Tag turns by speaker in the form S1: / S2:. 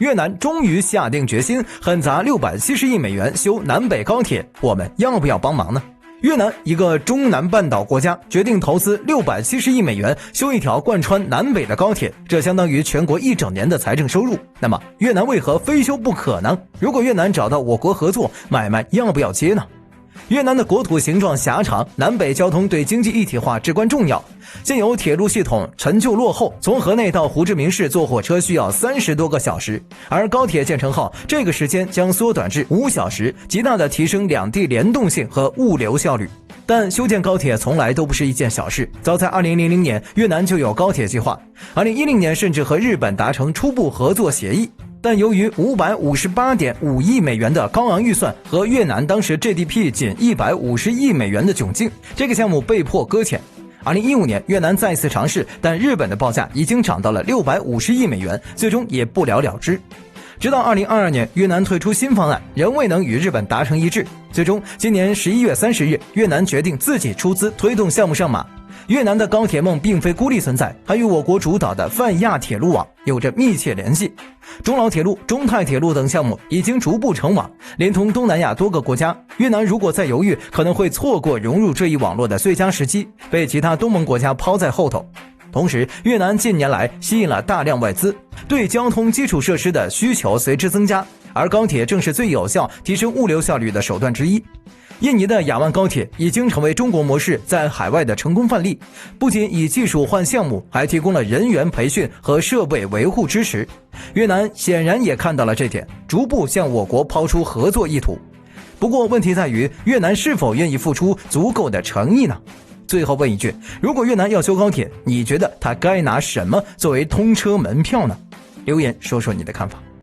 S1: 越南终于下定决心狠砸670亿美元修南北高铁，我们要不要帮忙呢？越南一个中南半岛国家决定投资670亿美元修一条贯穿南北的高铁，这相当于全国1整年的财政收入。那么越南为何非修不可呢？如果越南找到我国合作，买卖要不要接呢？越南的国土形状狭长，南北交通对经济一体化至关重要。现有铁路系统陈旧落后，从河内到胡志明市坐火车需要30多个小时，而高铁建成后，这个时间将缩短至5小时，极大的提升两地联动性和物流效率。但修建高铁从来都不是一件小事，早在2000年，越南就有高铁计划，2010年甚至和日本达成初步合作协议。但由于558.5亿美元的高昂预算和越南当时 GDP 仅150亿美元的窘境，这个项目被迫搁浅。2015年，越南再次尝试，但日本的报价已经涨到了650亿美元，最终也不了了之。直到2022年，越南推出新方案，仍未能与日本达成一致。最终，今年11月30日，越南决定自己出资推动项目上马。越南的高铁梦并非孤立存在，还与我国主导的泛亚铁路网有着密切联系。中老铁路、中泰铁路等项目已经逐步成网，连通东南亚多个国家。越南如果再犹豫，可能会错过融入这一网络的最佳时机，被其他东盟国家抛在后头。同时，越南近年来吸引了大量外资，对交通基础设施的需求随之增加，而高铁正是最有效提升物流效率的手段之一。印尼的雅万高铁已经成为中国模式在海外的成功范例，不仅以技术换项目，还提供了人员培训和设备维护支持。越南显然也看到了这点，逐步向我国抛出合作意图。不过问题在于，越南是否愿意付出足够的诚意呢？最后问一句，如果越南要修高铁，你觉得他该拿什么作为通车门票呢？留言说说你的看法。